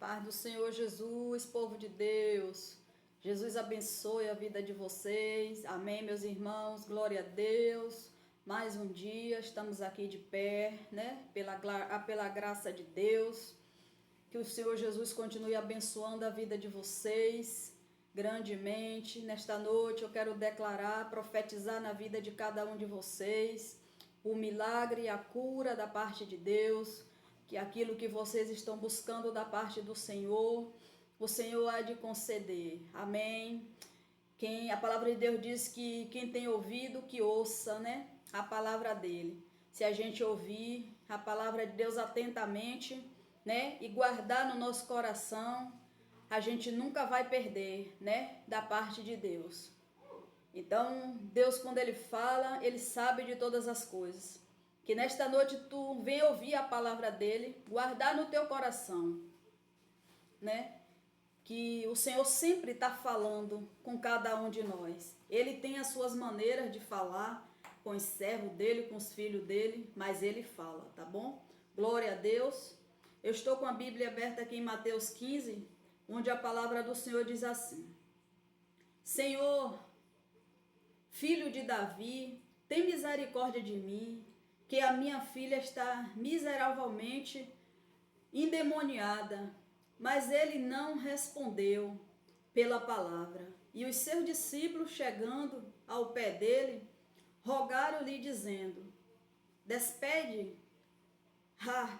Paz do Senhor Jesus, povo de Deus. Jesus abençoe a vida de vocês. Amém, meus irmãos. Glória a Deus. Mais um dia, estamos aqui de pé, né? Pela graça de Deus. Que o Senhor Jesus continue abençoando a vida de vocês grandemente. Nesta noite eu quero declarar, profetizar na vida de cada um de vocês o milagre e a cura da parte de Deus. Que aquilo que vocês estão buscando da parte do Senhor, o Senhor há de conceder. Amém. A palavra de Deus diz que quem tem ouvido, que ouça, né? A palavra dele. Se a gente ouvir a palavra de Deus atentamente, né? E guardar no nosso coração, a gente nunca vai perder, né? Da parte de Deus. Então, Deus, quando Ele fala, Ele sabe de todas as coisas. Que nesta noite tu venha ouvir a palavra dele, guardar no teu coração, né? Que o Senhor sempre está falando com cada um de nós. Ele tem as suas maneiras de falar com os servos dele, com os filhos dele, mas ele fala, tá bom? Glória a Deus. Eu estou com a Bíblia aberta aqui em Mateus 15, onde a palavra do Senhor diz assim: Senhor, filho de Davi, tem misericórdia de mim, que a minha filha está miseravelmente endemoniada. Mas ele não respondeu pela palavra. E os seus discípulos, chegando ao pé dele, rogaram-lhe, dizendo: Despede,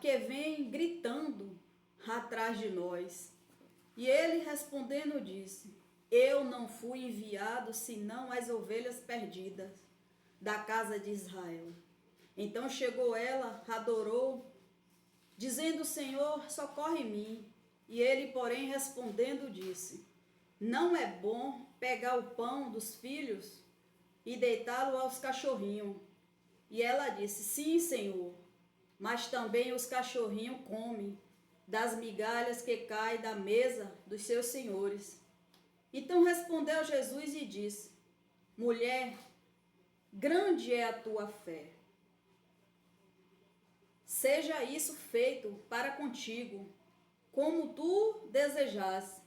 que vem gritando atrás de nós. E ele respondendo disse: Eu não fui enviado senão as ovelhas perdidas da casa de Israel. Então chegou ela, adorou, dizendo: Senhor, socorre-me. E ele, porém, respondendo, disse: Não é bom pegar o pão dos filhos e deitá-lo aos cachorrinhos. E ela disse: Sim, Senhor, mas também os cachorrinhos comem das migalhas que caem da mesa dos seus senhores. Então respondeu Jesus e disse: Mulher, grande é a tua fé. Seja isso feito para contigo, como tu desejas.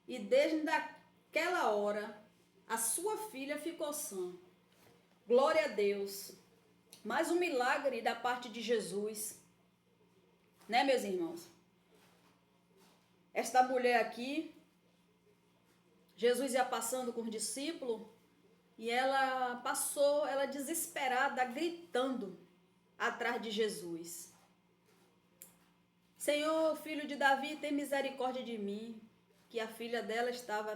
E desde aquela hora, a sua filha ficou sã. Glória a Deus. Mais um milagre da parte de Jesus. Né, meus irmãos? Esta mulher aqui, Jesus ia passando com os discípulos, e ela passou, ela desesperada, gritando atrás de Jesus: Senhor, filho de Davi, tem misericórdia de mim. Que a filha dela estava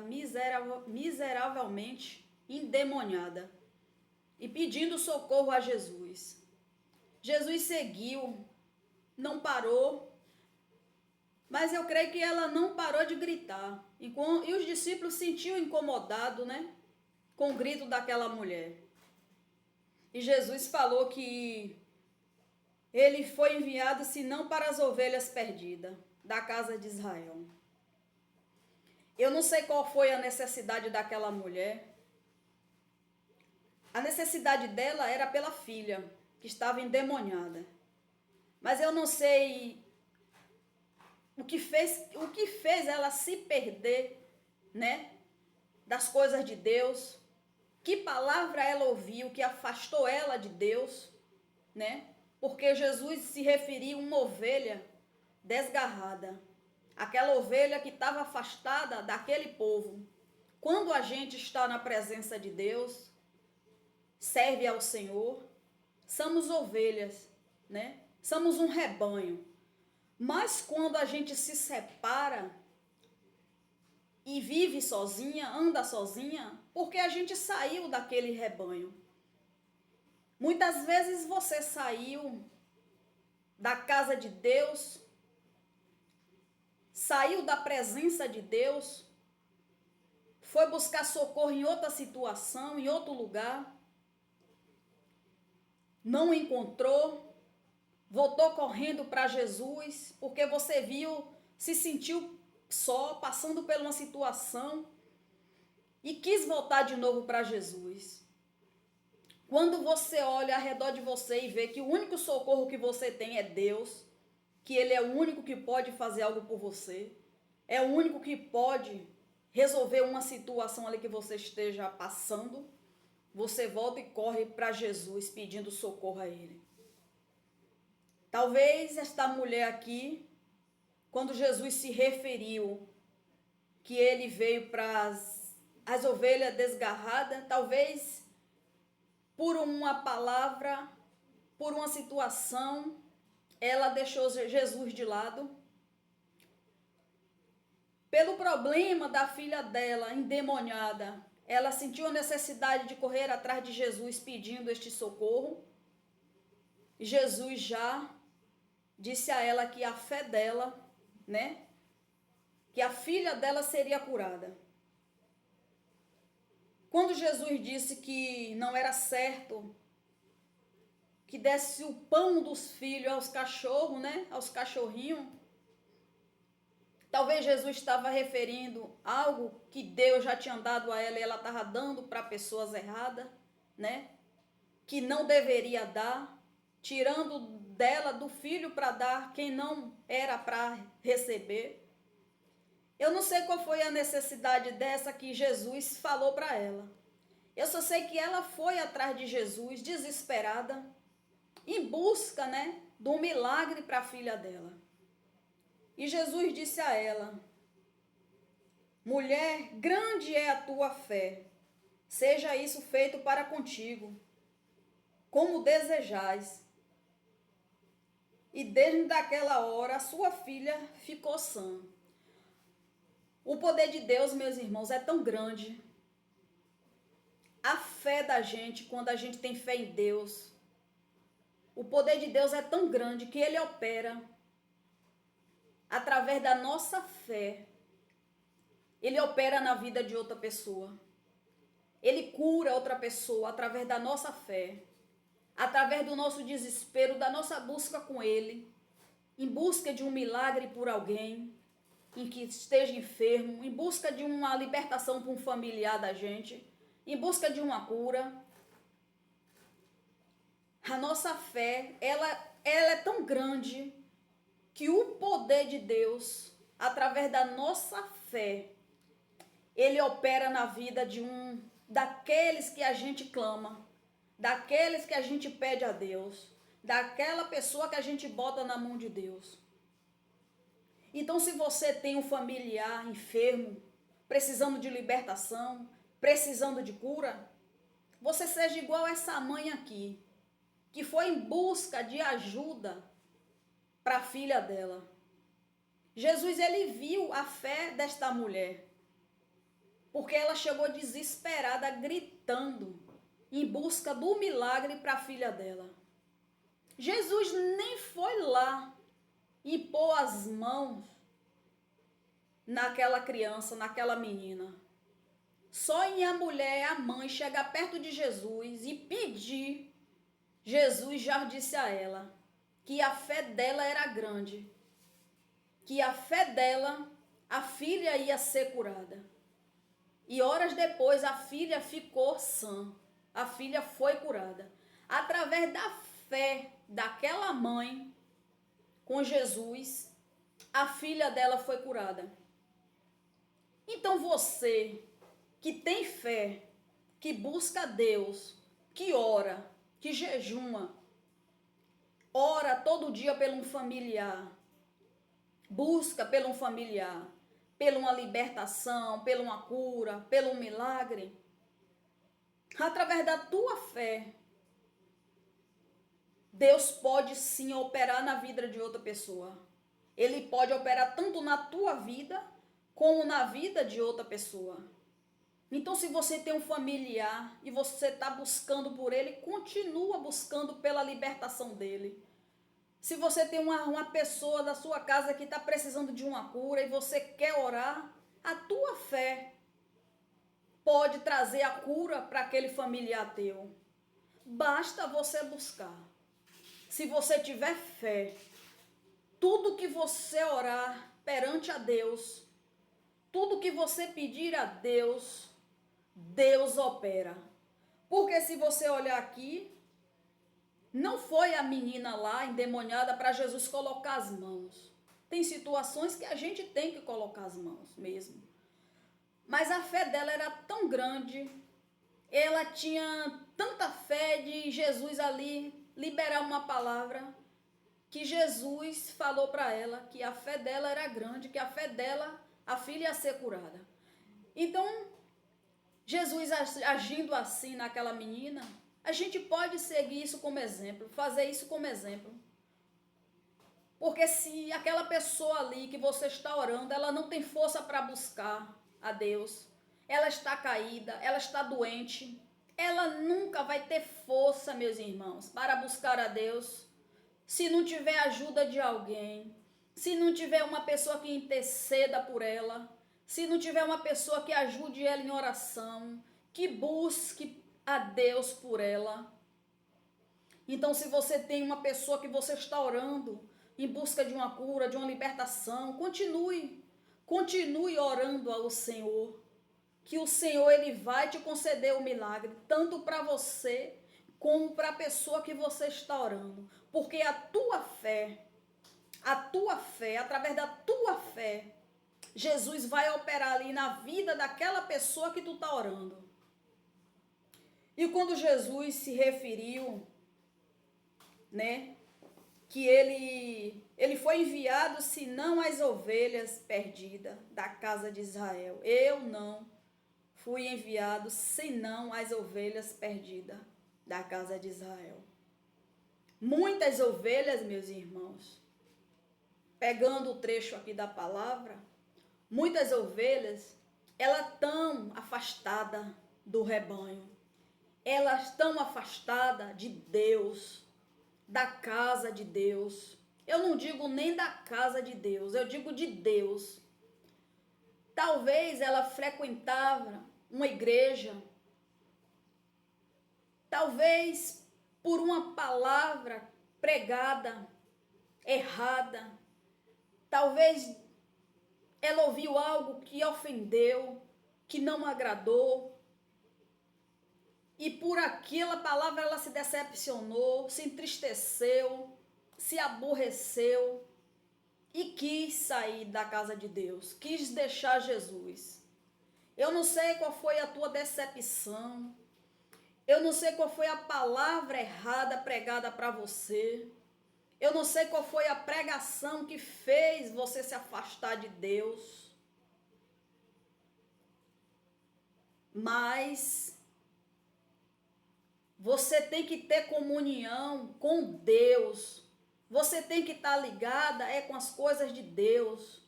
miseravelmente endemoniada e pedindo socorro a Jesus. Jesus seguiu, não parou, mas eu creio que ela não parou de gritar. E os discípulos se sentiam incomodados, né, com o grito daquela mulher. E Jesus falou que ele foi enviado senão para as ovelhas perdidas da casa de Israel. Eu não sei qual foi a necessidade daquela mulher. A necessidade dela era pela filha, que estava endemoniada. Mas eu não sei o que fez ela se perder, né, das coisas de Deus. Que palavra ela ouviu que afastou ela de Deus, né? Porque Jesus se referia a uma ovelha desgarrada. Aquela ovelha que estava afastada daquele povo. Quando a gente está na presença de Deus, serve ao Senhor, somos ovelhas, né? Somos um rebanho. Mas quando a gente se separa e vive sozinha, anda sozinha, porque a gente saiu daquele rebanho. Muitas vezes você saiu da casa de Deus, saiu da presença de Deus, foi buscar socorro em outra situação, em outro lugar, não encontrou, voltou correndo para Jesus, porque você viu, se sentiu só, passando por uma situação, e quis voltar de novo para Jesus. Quando você olha ao redor de você e vê que o único socorro que você tem é Deus, que Ele é o único que pode fazer algo por você, é o único que pode resolver uma situação ali que você esteja passando, você volta e corre para Jesus pedindo socorro a Ele. Talvez esta mulher aqui, quando Jesus se referiu que Ele veio para as ovelhas desgarradas, talvez por uma palavra, por uma situação, ela deixou Jesus de lado. Pelo problema da filha dela, endemoniada, ela sentiu a necessidade de correr atrás de Jesus pedindo este socorro. Jesus já disse a ela que a fé dela, né, que a filha dela seria curada. Quando Jesus disse que não era certo que desse o pão dos filhos aos cachorros, né, aos cachorrinhos, talvez Jesus estava referindo algo que Deus já tinha dado a ela e ela estava dando para pessoas erradas, né, que não deveria dar, tirando dela, do filho, para dar quem não era para receber. Eu não sei qual foi a necessidade dessa que Jesus falou para ela. Eu só sei que ela foi atrás de Jesus, desesperada, em busca, né, de um milagre para a filha dela. E Jesus disse a ela: mulher, grande é a tua fé, seja isso feito para contigo, como desejais. E desde aquela hora a sua filha ficou sã. O poder de Deus, meus irmãos, é tão grande. A fé da gente, quando a gente tem fé em Deus, o poder de Deus é tão grande que Ele opera através da nossa fé. Ele opera na vida de outra pessoa. Ele cura outra pessoa através da nossa fé, através do nosso desespero, da nossa busca com Ele, em busca de um milagre por alguém em que esteja enfermo, em busca de uma libertação para um familiar da gente, em busca de uma cura. A nossa fé, ela é tão grande que o poder de Deus, através da nossa fé, Ele opera na vida de daqueles que a gente clama, daqueles que a gente pede a Deus, daquela pessoa que a gente bota na mão de Deus. Então, se você tem um familiar enfermo, precisando de libertação, precisando de cura, você seja igual essa mãe aqui, que foi em busca de ajuda para a filha dela. Jesus, ele viu a fé desta mulher, porque ela chegou desesperada, gritando, em busca do milagre para a filha dela. Jesus nem foi lá e pôr as mãos naquela criança, naquela menina. Só em a mulher, a mãe, chegar perto de Jesus e pedir, Jesus já disse a ela que a fé dela era grande, que a fé dela, a filha ia ser curada. E horas depois a filha ficou sã, a filha foi curada. Através da fé daquela mãe com Jesus, a filha dela foi curada. Então você que tem fé, que busca Deus, que ora, que jejuma, ora todo dia pelo um familiar, busca pelo um familiar, pela uma libertação, pela uma cura, pelo um milagre, através da tua fé, Deus pode sim operar na vida de outra pessoa. Ele pode operar tanto na tua vida, como na vida de outra pessoa. Então, se você tem um familiar e você está buscando por ele, continua buscando pela libertação dele. Se você tem uma pessoa da sua casa que está precisando de uma cura e você quer orar, a tua fé pode trazer a cura para aquele familiar teu. Basta você buscar. Se você tiver fé, tudo que você orar perante a Deus, tudo que você pedir a Deus, Deus opera. Porque se você olhar aqui, não foi a menina lá endemoniada para Jesus colocar as mãos. Tem situações que a gente tem que colocar as mãos mesmo. Mas a fé dela era tão grande, ela tinha tanta fé de Jesus ali liberar uma palavra, que Jesus falou para ela que a fé dela era grande, que a fé dela, a filha ia ser curada. Então, Jesus agindo assim naquela menina, a gente pode seguir isso como exemplo, fazer isso como exemplo. Porque se aquela pessoa ali que você está orando, ela não tem força para buscar a Deus, ela está caída, ela está doente, ela nunca vai ter força, meus irmãos, para buscar a Deus, se não tiver ajuda de alguém, se não tiver uma pessoa que interceda por ela, se não tiver uma pessoa que ajude ela em oração, que busque a Deus por ela. Então, se você tem uma pessoa que você está orando em busca de uma cura, de uma libertação, continue orando ao Senhor, que o Senhor ele vai te conceder o milagre, tanto para você como para a pessoa que você está orando, porque a tua fé, através da tua fé, Jesus vai operar ali na vida daquela pessoa que tu está orando. E quando Jesus se referiu, né, que ele foi enviado senão as ovelhas perdidas da casa de Israel. Eu não fui enviado senão as ovelhas perdidas da casa de Israel. Muitas ovelhas, meus irmãos, pegando o trecho aqui da palavra, muitas ovelhas, elas estão afastadas do rebanho. Elas estão afastadas de Deus, da casa de Deus. Eu não digo nem da casa de Deus, eu digo de Deus. Talvez ela frequentava uma igreja, talvez por uma palavra pregada errada, talvez ela ouviu algo que ofendeu, que não agradou, e por aquela palavra ela se decepcionou, se entristeceu, se aborreceu e quis sair da casa de Deus, quis deixar Jesus. Eu não sei qual foi a tua decepção, eu não sei qual foi a palavra errada pregada para você, eu não sei qual foi a pregação que fez você se afastar de Deus, mas você tem que ter comunhão com Deus. Você tem que estar ligada com as coisas de Deus.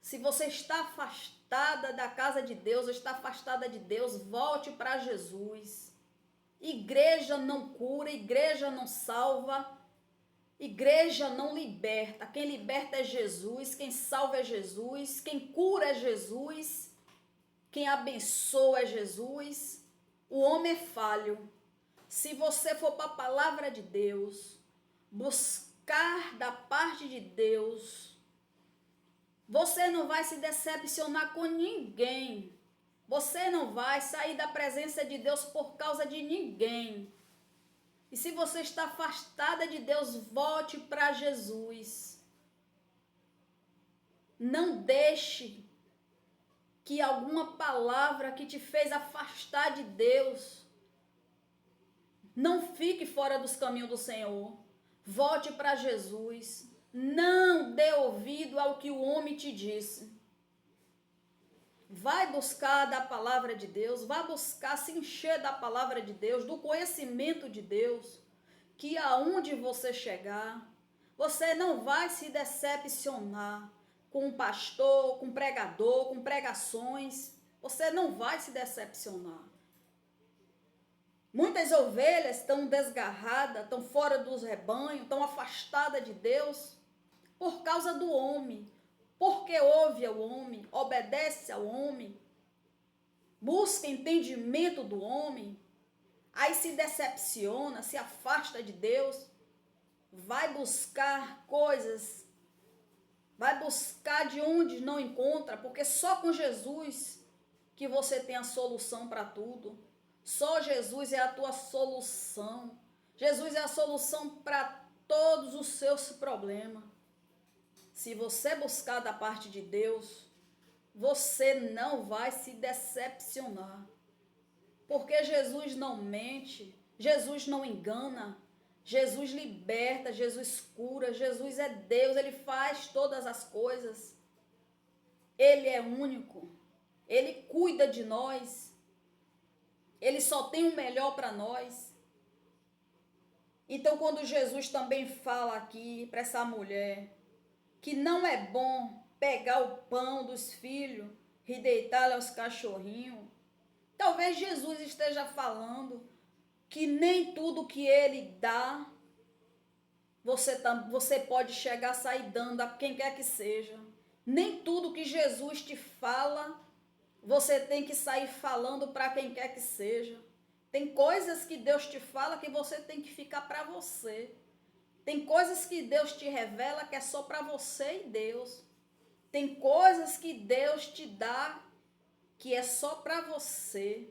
Se você está afastada da casa de Deus, está afastada de Deus, volte para Jesus. Igreja não cura, igreja não salva, igreja não liberta. Quem liberta é Jesus, quem salva é Jesus, quem cura é Jesus, quem abençoa é Jesus. O homem é falho. Se você for para a palavra de Deus, buscar da parte de Deus, você não vai se decepcionar com ninguém. Você não vai sair da presença de Deus por causa de ninguém. E se você está afastada de Deus, volte para Jesus. Não deixe que alguma palavra que te fez afastar de Deus, não fique fora dos caminhos do Senhor. Volte para Jesus. Não dê ouvido ao que o homem te disse. Vai buscar da palavra de Deus, vai buscar se encher da palavra de Deus, do conhecimento de Deus, que aonde você chegar, você não vai se decepcionar com um pastor, com um pregador, com pregações. Você não vai se decepcionar. Muitas ovelhas estão desgarradas, estão fora dos rebanhos, estão afastadas de Deus por causa do homem. Porque ouve ao homem, obedece ao homem, busca entendimento do homem, aí se decepciona, se afasta de Deus, vai buscar coisas, vai buscar de onde não encontra, porque só com Jesus que você tem a solução para tudo. Só Jesus é a tua solução. Jesus é a solução para todos os seus problemas. Se você buscar da parte de Deus, você não vai se decepcionar. Porque Jesus não mente, Jesus não engana, Jesus liberta, Jesus cura, Jesus é Deus, Ele faz todas as coisas. Ele é único, Ele cuida de nós, Ele só tem o melhor para nós. Então, quando Jesus também fala aqui para essa mulher que não é bom pegar o pão dos filhos e deitar aos cachorrinhos, talvez Jesus esteja falando que nem tudo que Ele dá, você pode chegar a sair dando a quem quer que seja. Nem tudo que Jesus te fala, você tem que sair falando para quem quer que seja. Tem coisas que Deus te fala que você tem que ficar para você. Tem coisas que Deus te revela que é só para você e Deus. Tem coisas que Deus te dá que é só para você.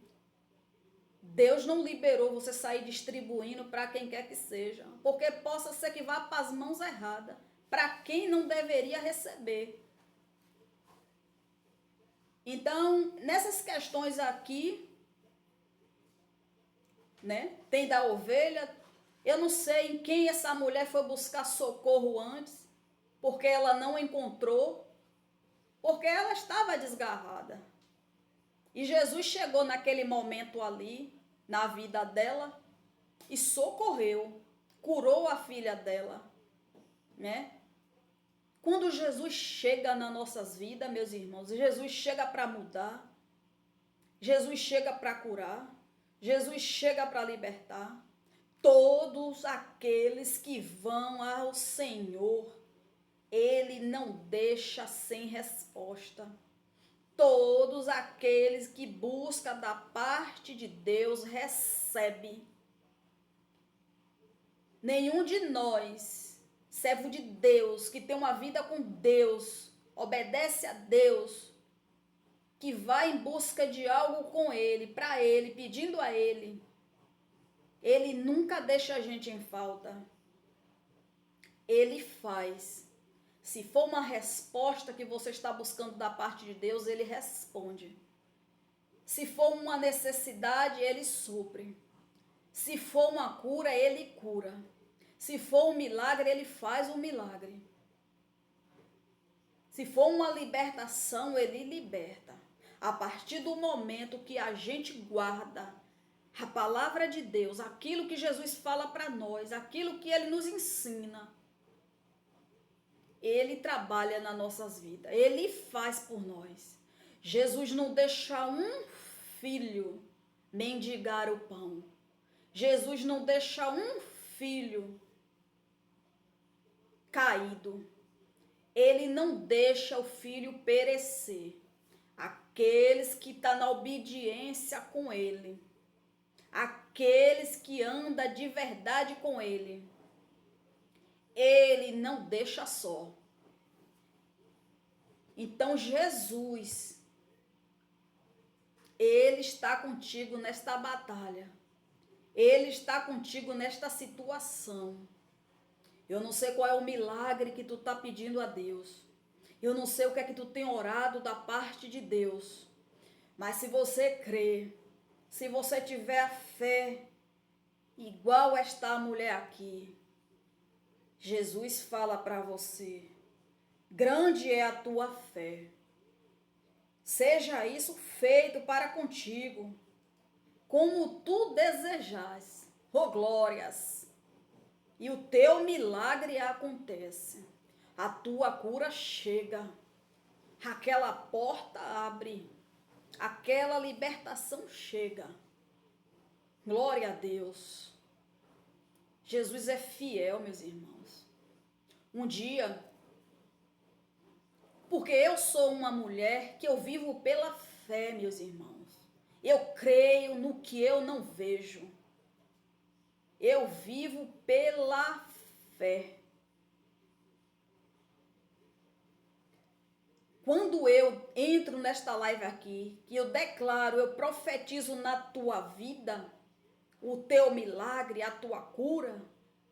Deus não liberou você sair distribuindo para quem quer que seja, porque possa ser que vá para as mãos erradas, para quem não deveria receber. Então, nessas questões aqui, né, tem da ovelha, eu não sei em quem essa mulher foi buscar socorro antes, porque ela não encontrou, porque ela estava desgarrada. E Jesus chegou naquele momento ali, na vida dela, e socorreu, curou a filha dela, né? Quando Jesus chega nas nossas vidas, meus irmãos, Jesus chega para mudar, Jesus chega para curar, Jesus chega para libertar. Todos aqueles que vão ao Senhor, Ele não deixa sem resposta. Todos aqueles que buscam da parte de Deus recebe. Nenhum de nós, servo de Deus, que tem uma vida com Deus, obedece a Deus, que vai em busca de algo com Ele, para Ele, pedindo a Ele, Ele nunca deixa a gente em falta. Ele faz. Se for uma resposta que você está buscando da parte de Deus, Ele responde. Se for uma necessidade, Ele supre. Se for uma cura, Ele cura. Se for um milagre, Ele faz um milagre. Se for uma libertação, Ele liberta. A partir do momento que a gente guarda a palavra de Deus, aquilo que Jesus fala para nós, aquilo que Ele nos ensina, Ele trabalha nas nossas vidas, Ele faz por nós. Jesus não deixa um filho mendigar o pão. Jesus não deixa um filho caído. Ele não deixa o filho perecer. Aqueles que estão na obediência com Ele, aqueles que andam de verdade com Ele, Ele não deixa só. Então Jesus, Ele está contigo nesta batalha. Ele está contigo nesta situação. Eu não sei qual é o milagre que tu está pedindo a Deus. Eu não sei o que é que tu tem orado da parte de Deus. Mas se você crer, se você tiver a fé igual esta mulher aqui, Jesus fala para você: grande é a tua fé. Seja isso feito para contigo, como tu desejas. Oh, glórias! E o teu milagre acontece. A tua cura chega. Aquela porta abre. Aquela libertação chega. Glória a Deus. Jesus é fiel, meus irmãos. Um dia, porque eu sou uma mulher que eu vivo pela fé, meus irmãos. Eu creio no que eu não vejo. Eu vivo pela fé. Quando eu entro nesta live aqui, que eu declaro, eu profetizo na tua vida, o teu milagre, a tua cura,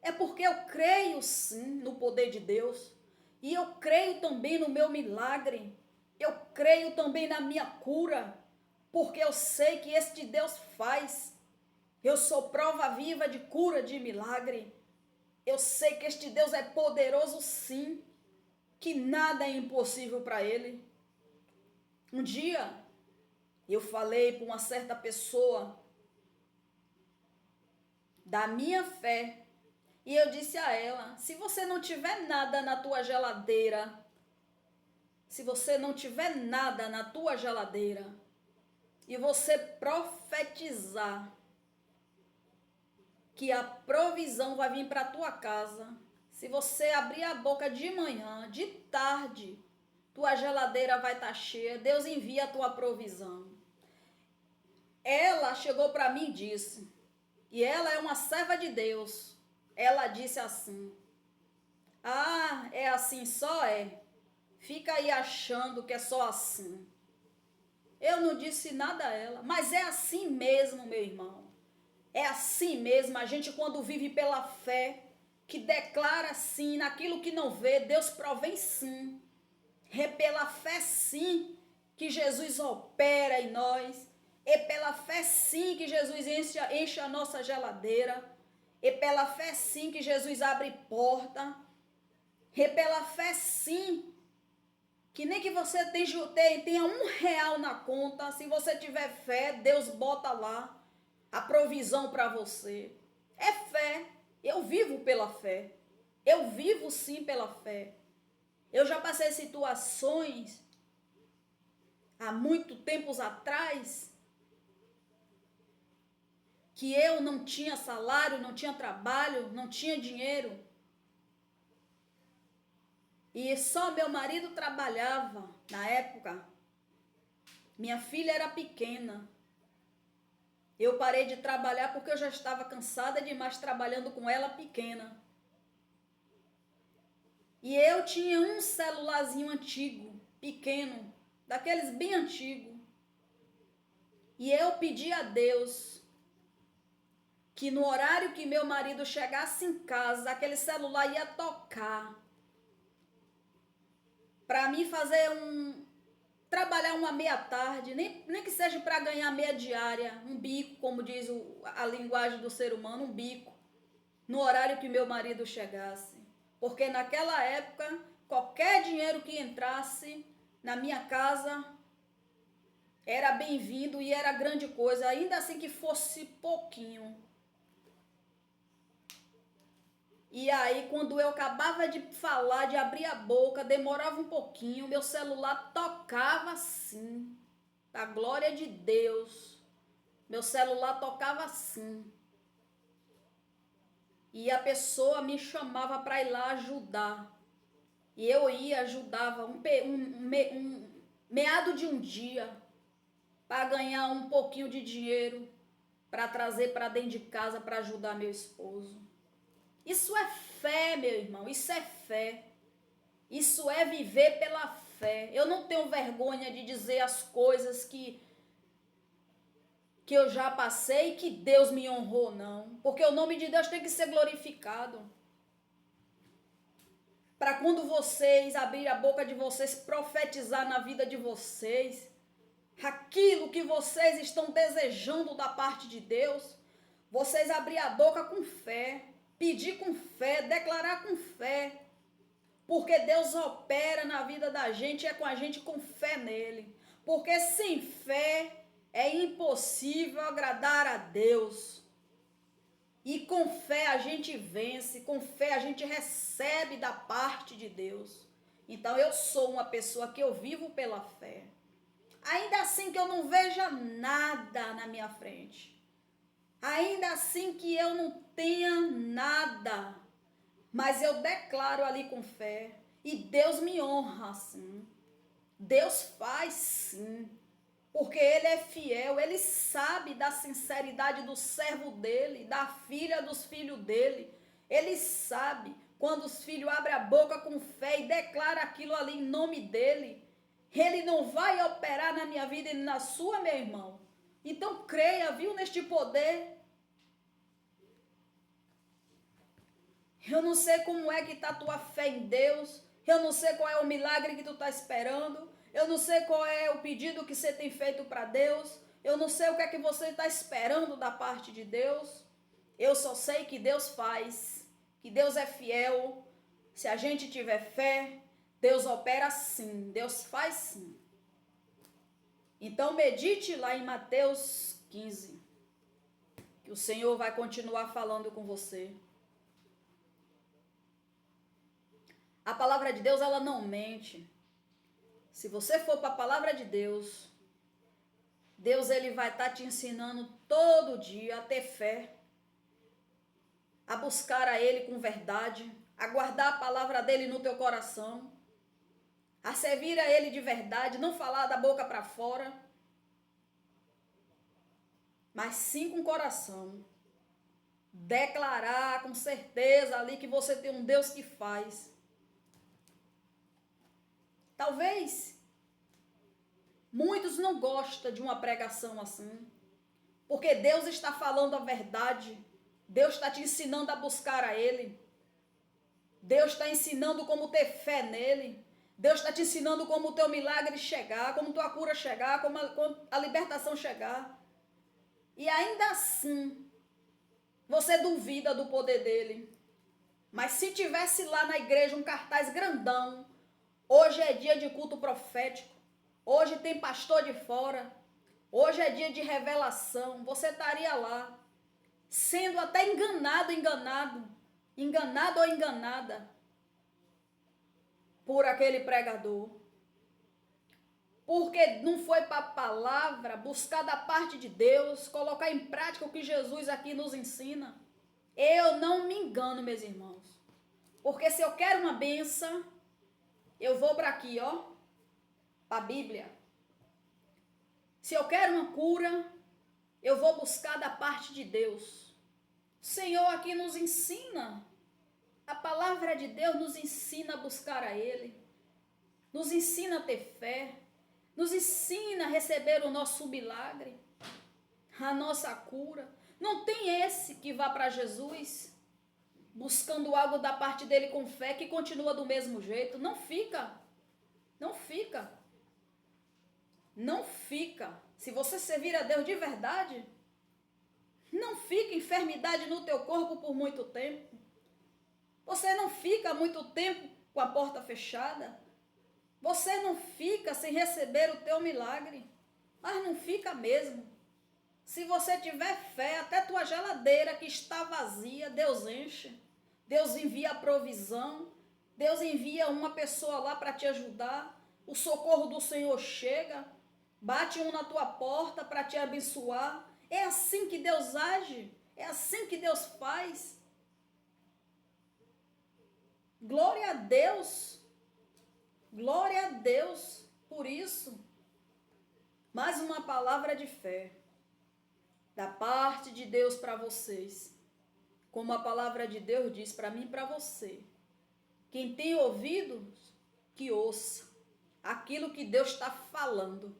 é porque eu creio sim no poder de Deus. E eu creio também no meu milagre. Eu creio também na minha cura, porque eu sei que este Deus faz. Eu sou prova viva de cura, de milagre. Eu sei que este Deus é poderoso, sim, que nada é impossível para Ele. Um dia, eu falei para uma certa pessoa da minha fé, e eu disse a ela: se você não tiver nada na tua geladeira, se você não tiver nada na tua geladeira, e você profetizar que a provisão vai vir para a tua casa, se você abrir a boca de manhã, de tarde, tua geladeira vai estar cheia, Deus envia a tua provisão. Ela chegou para mim e disse, e ela é uma serva de Deus, ela disse assim: ah, é assim só é? Fica aí achando que é só assim. Eu não disse nada a ela, mas é assim mesmo, meu irmão. É assim mesmo, a gente quando vive pela fé, que declara sim, naquilo que não vê, Deus provém sim. É pela fé sim que Jesus opera em nós. É pela fé sim que Jesus enche a nossa geladeira. É pela fé sim que Jesus abre porta. É pela fé sim que nem que você tenha R$ 1 na conta, se você tiver fé, Deus bota lá a provisão para você. É fé. Eu vivo pela fé. Eu vivo sim pela fé. Eu já passei situações há muito tempos atrás que eu não tinha salário, não tinha trabalho, não tinha dinheiro. E só meu marido trabalhava na época. Minha filha era pequena. Eu parei de trabalhar porque eu já estava cansada demais trabalhando com ela pequena. E eu tinha um celularzinho antigo, pequeno, daqueles bem antigos. E eu pedi a Deus que no horário que meu marido chegasse em casa, aquele celular ia tocar. Para mim trabalhar uma meia tarde, nem que seja para ganhar meia diária, um bico, como diz a linguagem do ser humano, um bico, no horário que meu marido chegasse. Porque naquela época, qualquer dinheiro que entrasse na minha casa era bem-vindo e era grande coisa, ainda assim que fosse pouquinho. E aí, quando eu acabava de falar, de abrir a boca, demorava um pouquinho, meu celular tocava assim, da glória de Deus. Meu celular tocava assim. E a pessoa me chamava para ir lá ajudar. E eu ia, ajudava meado de um dia, para ganhar um pouquinho de dinheiro, para trazer para dentro de casa, para ajudar meu esposo. Isso é fé, meu irmão, isso é fé. Isso é viver pela fé. Eu não tenho vergonha de dizer as coisas que eu já passei e que Deus me honrou, não. Porque o nome de Deus tem que ser glorificado. Para quando vocês abrirem a boca de vocês, profetizar na vida de vocês, aquilo que vocês estão desejando da parte de Deus, vocês abrir a boca com fé, pedir com fé, declarar com fé, porque Deus opera na vida da gente, é com a gente com fé nele, porque sem fé é impossível agradar a Deus. E com fé a gente vence, com fé a gente recebe da parte de Deus. Então eu sou uma pessoa que eu vivo pela fé. Ainda assim que eu não veja nada na minha frente. Ainda assim que eu não tenha nada. Mas eu declaro ali com fé. E Deus me honra assim. Deus faz sim. Porque Ele é fiel, Ele sabe da sinceridade do servo dele, da filha dos filhos dele. Ele sabe quando os filhos abrem a boca com fé e declaram aquilo ali em nome dele. Ele não vai operar na minha vida e na sua, meu irmão. Então creia, viu, neste poder. Eu não sei como é que está a tua fé em Deus. Eu não sei qual é o milagre que tu está esperando. Eu não sei qual é o pedido que você tem feito para Deus. Eu não sei o que é que você está esperando da parte de Deus. Eu só sei que Deus faz, que Deus é fiel. Se a gente tiver fé, Deus opera sim, Deus faz sim. Então medite lá em Mateus 15, que o Senhor vai continuar falando com você. A palavra de Deus, ela não mente. Se você for para a palavra de Deus, Deus ele vai estar te ensinando todo dia a ter fé, a buscar a Ele com verdade, a guardar a palavra dele no teu coração, a servir a Ele de verdade, não falar da boca para fora, mas sim com o coração. Declarar com certeza ali que você tem um Deus que faz. Talvez muitos não gostam de uma pregação assim, porque Deus está falando a verdade. Deus está te ensinando a buscar a Ele. Deus está ensinando como ter fé nele. Deus está te ensinando como o teu milagre chegar, como tua cura chegar, como a libertação chegar. E ainda assim, você duvida do poder dele. Mas se tivesse lá na igreja um cartaz grandão, hoje é dia de culto profético, hoje tem pastor de fora, hoje é dia de revelação, você estaria lá, sendo até enganado ou enganada por aquele pregador. Porque não foi para a palavra, buscar da parte de Deus, colocar em prática o que Jesus aqui nos ensina. Eu não me engano, meus irmãos. Porque se eu quero uma bênção, eu vou para aqui, ó, para a Bíblia. Se eu quero uma cura, eu vou buscar da parte de Deus. O Senhor aqui nos ensina. A palavra de Deus nos ensina a buscar a Ele. Nos ensina a ter fé. Nos ensina a receber o nosso milagre. A nossa cura. Não tem esse que vá para Jesus buscando algo da parte dele com fé que continua do mesmo jeito. Não fica. Não fica. Não fica. Se você servir a Deus de verdade, não fica enfermidade no teu corpo por muito tempo. Você não fica muito tempo com a porta fechada. Você não fica sem receber o teu milagre. Mas não fica mesmo. Se você tiver fé, até tua geladeira que está vazia, Deus enche. Deus envia a provisão. Deus envia uma pessoa lá para te ajudar. O socorro do Senhor chega. Bate um na tua porta para te abençoar. É assim que Deus age. É assim que Deus faz. Glória a Deus. Glória a Deus por isso. Mais uma palavra de fé da parte de Deus para vocês. Como a palavra de Deus diz para mim e para você. Quem tem ouvidos, que ouça aquilo que Deus está falando.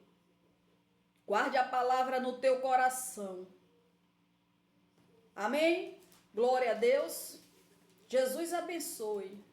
Guarde a palavra no teu coração. Amém? Glória a Deus. Jesus abençoe.